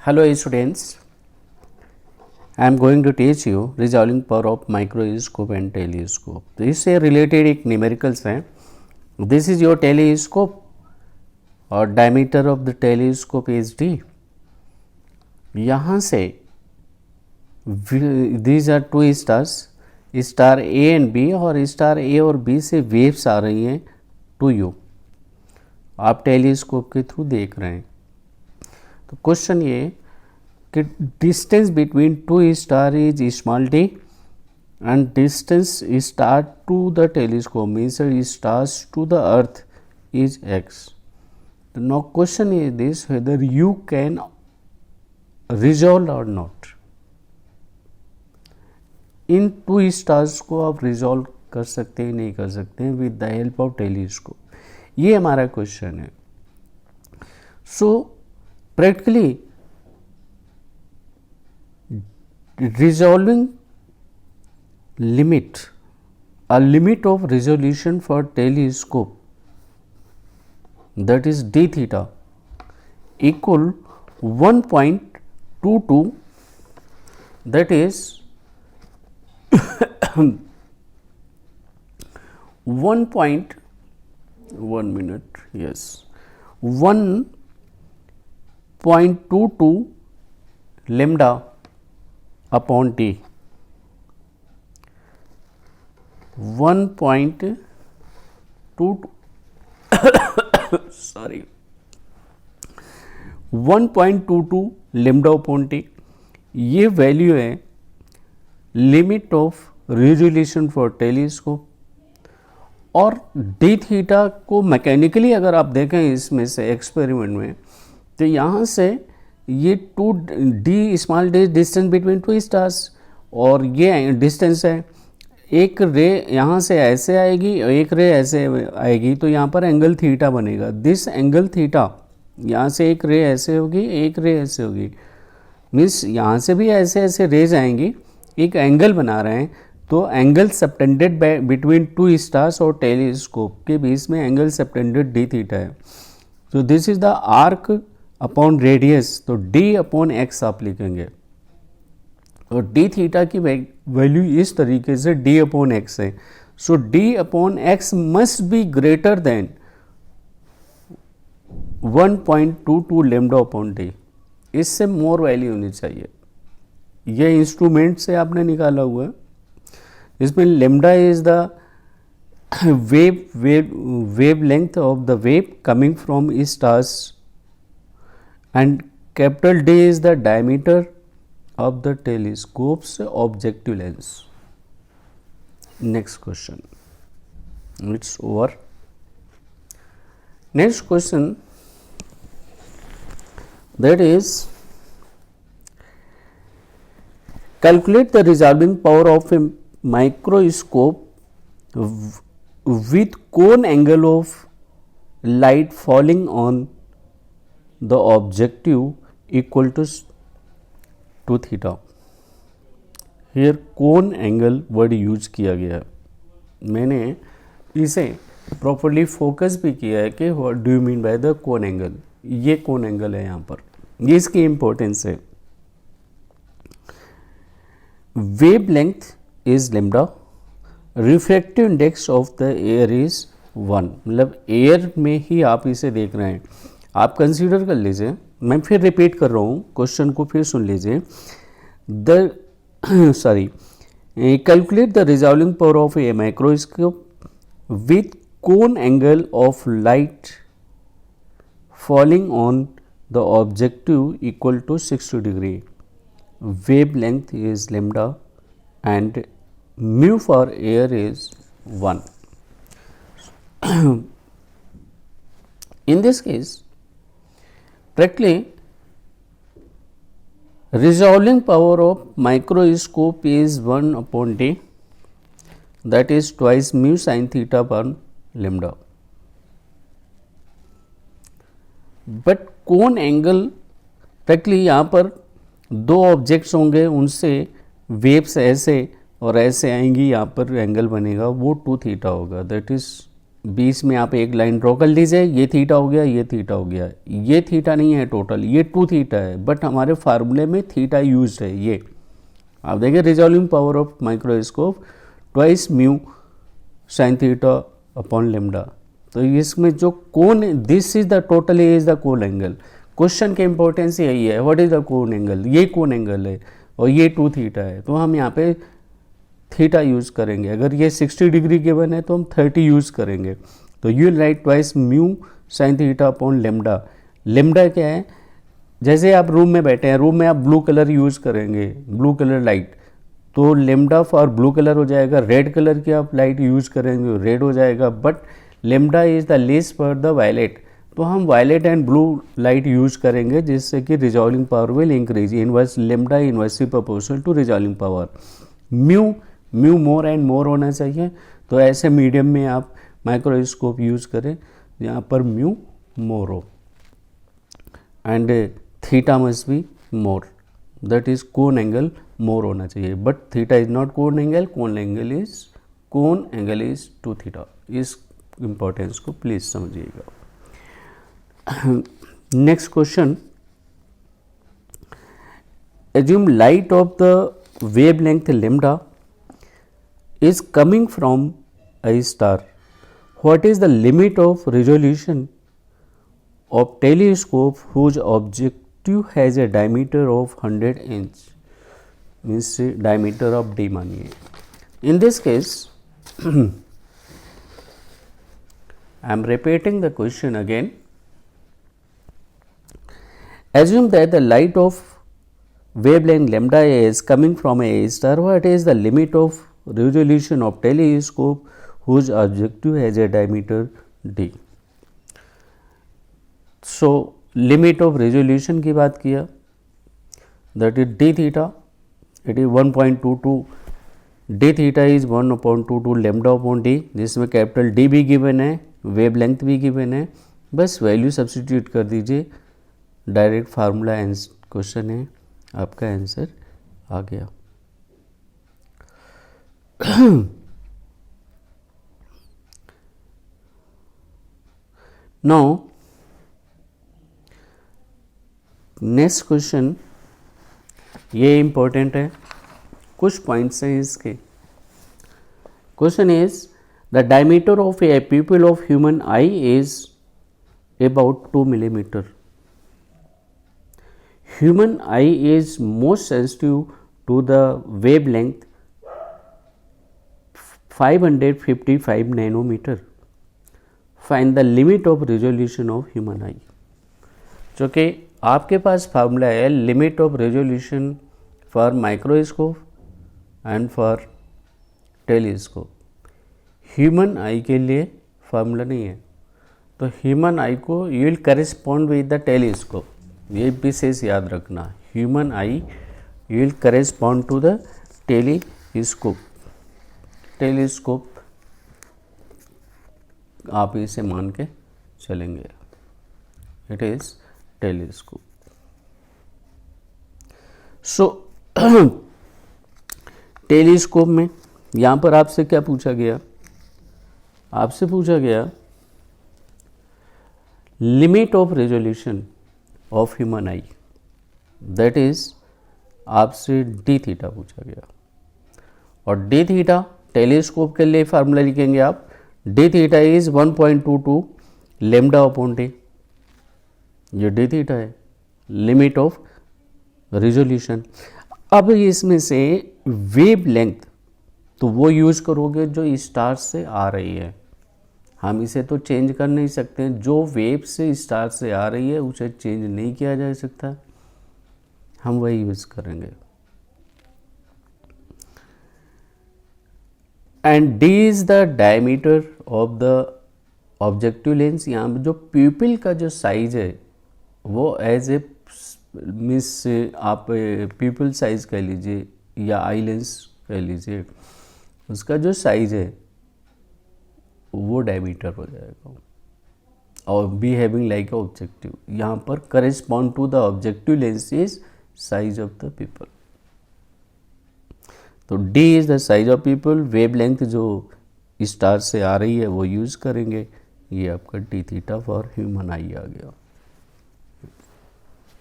Hello students, I am going to teach you resolving power of microscope and telescope. तो इससे related एक numericals है. This is your telescope और diameter of the telescope is d. यहाँ से these are two stars, star A and B और star A और B से waves आ रही हैं to you. आप टेलीस्कोप के थ्रू देख रहे हैं. तो क्वेश्चन ये कि distance between two star is small d and distance star to the telescope means stars to the earth is x. Now question is this whether you can resolve or not. इन two stars को आप resolve कर सकते हैं नहीं कर सकते हैं with the help of telescope. ये हमारा क्वेश्चन है. सो practically resolving limit, a limit of resolution for telescope, that is d theta equal 1.22, that is 1 minute, yes, 1.22 lambda upon t. 1.22 sorry 1.22 lambda upon t. ये value है limit of resolution for telescope. और D theta को mechanically अगर आप देखें इसमें से experiment में, तो यहाँ से ये two d small d distance between two stars और ये डिस्टेंस है. एक रे यहाँ से ऐसे आएगी और एक रे ऐसे आएगी, तो यहाँ पर एंगल थीटा बनेगा. दिस एंगल थीटा, यहाँ से एक रे ऐसे होगी एक रे ऐसे होगी, मीन्स यहाँ से भी ऐसे ऐसे रेज आएंगी, एक एंगल बना रहे हैं. तो angle subtended between two stars और टेलीस्कोप के बीच में एंगल सबटेंडेड डी थीटा है. तो this is the arc upon radius. तो d अपॉन एक्स आप लिखेंगे और d थीटा की वैल्यू इस तरीके से d अपॉन एक्स है. सो d upon x must be greater than 1.22 lambda upon d. इससे मोर वैल्यू होनी चाहिए. ये इंस्ट्रूमेंट से आपने निकाला हुआ है. इसमें lambda is the wave length of the wave coming from stars and capital D is the diameter of the telescope's objective lens. Next question. It's over. Next question, that is calculate the resolving power of a microscope with cone angle of light falling on the objective equal to 2 theta. Here cone angle word use किया गया है. मैंने इसे properly focus भी किया है कि what do you mean by the cone angle. ये कोन एंगल है यहाँ पर, ये इसकी इंपॉर्टेंस है. Wave length is lambda, refractive index of the air is 1. मतलब एयर में ही आप इसे देख रहे हैं. आप कंसीडर कर लीजिए, मैं फिर रिपीट कर रहा हूँ, क्वेश्चन को फिर सुन लीजिए. Calculate the resolving power of a microscope with cone angle of light falling on the objective equal to 60 degree. Wavelength is lambda and mu for air is 1. In this case, practically resolving power of microscope is 1 upon d, that is twice mu sin theta upon lambda. But cone angle practically यहाँ पर दो objects होंगे, उनसे waves ऐसे और ऐसे आएंगी, यहाँ पर एंगल बनेगा वो 2 थीटा होगा. दैट इज बीच में आप एक लाइन ड्रॉ कर लीजिए, ये थीटा हो गया, ये थीटा हो गया, ये थीटा नहीं है टोटल, ये 2 थीटा है, बट हमारे फार्मूले में थीटा यूज है। ये आप देखिए resolving power of microscope twice mu sine theta upon lambda. तो इसमें जो कोण, this is the total is the कोण एंगल। क्वेश्चन की इंपॉर्टेंस यही है, व्हाट इज द कोण एंगल, ये कोण एंगल है और ये 2 थीटा है, तो हम यहाँ पे थीटा यूज करेंगे। अगर ये 60 डिग्री गिवन है तो हम 30 यूज करेंगे। तो you right twice mu sine theta upon lambda. Lambda क्या है, जैसे आप रूम में बैठे हैं, रूम में आप ब्लू कलर यूज करेंगे, ब्लू कलर लाइट, तो लेमडा फॉर ब्लू कलर हो जाएगा। रेड कलर की आप लाइट यूज करेंगे, रेड हो जाएगा, but lambda is the less for the violet, तो हम violet and blue light use करेंगे, जिससे कि resolving power will increase. Inverse lambda inversely proportional to resolving power. Mu more and more होना चाहिए, तो ऐसे मीडियम में आप माइक्रोस्कोप यूज करें जहाँ पर म्यू मोर हो, and theta must be more, that is cone angle मोर होना चाहिए, but theta is not cone angle, cone angle is 2 theta. इस इंपॉर्टेंस को प्लीज समझिएगा। Next question, assume light of the wavelength lambda is coming from a star. What is the limit of resolution of telescope whose objective has a diameter of 100 inch? Means diameter of D मानिए. In this case, I am repeating the question again. Assume that the light of wavelength lambda is coming from a star. What is the limit of resolution of telescope whose objective has a diameter D? So limit of resolution की बात किया, that is d theta, it is 1.22, d theta is 1/22 lambda upon d, जिसमें capital D भी given है, wavelength भी given है, बस value substitute कर दीजिए, डायरेक्ट फार्मूला क्वेश्चन है, आपका आंसर आ गया। नाउ नेक्स्ट क्वेश्चन, ये इंपॉर्टेंट है, कुछ पॉइंट्स हैं इसके। Question is the diameter of A प्यूपिल of human I is about 2 millimeter. Human eye is most sensitive to the wavelength 555 nanometer. Find the limit of resolution of human eye. जो कि आपके पास formula है, limit of resolution for microscope and for telescope. Human eye के लिए formula नहीं है, तो ह्यूमन आई को you will correspond with the telescope, ये विशेष याद रखना। Human eye you will correspond to the telescope. Telescope आप इसे मान के चलेंगे, it is telescope. So telescope में यहाँ पर आपसे क्या पूछा गया, आपसे पूछा गया limit of resolution of human I, that is आपसे डी थीटा पूछा गया, और डी थीटा टेलीस्कोप के लिए फार्मूला लिखेंगे आप, D theta is 1.22 lambda upon D, ये डी थीटा है, लिमिट ऑफ रिजोल्यूशन। अब इसमें से वेव लेंथ तो वो यूज करोगे जो स्टार से आ रही है, हम इसे तो चेंज कर नहीं सकते, जो वेव से स्टार से आ रही है उसे चेंज नहीं किया जा सकता, हम वही यूज करेंगे। And D is the diameter of the objective lens. यहाँ पे जो प्यूपिल का जो साइज है वो एज ए मीन्स आप प्यूपिल साइज कह लीजिए या आई लेंस कह लीजिए, उसका जो साइज है वो डायमीटर हो जाएगा, और बी हैविंग लाइक ऑब्जेक्टिव, यहाँ पर correspond to the objective lens is size of the pupil. तो D is the size of pupil, wavelength जो स्टार से आ रही है वो यूज़ करेंगे। ये आपका D theta for human eye आ गया,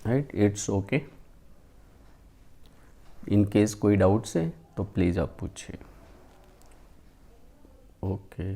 right. It's okay. In case कोई डाउट्स है तो प्लीज़ आप पूछिए। ओके।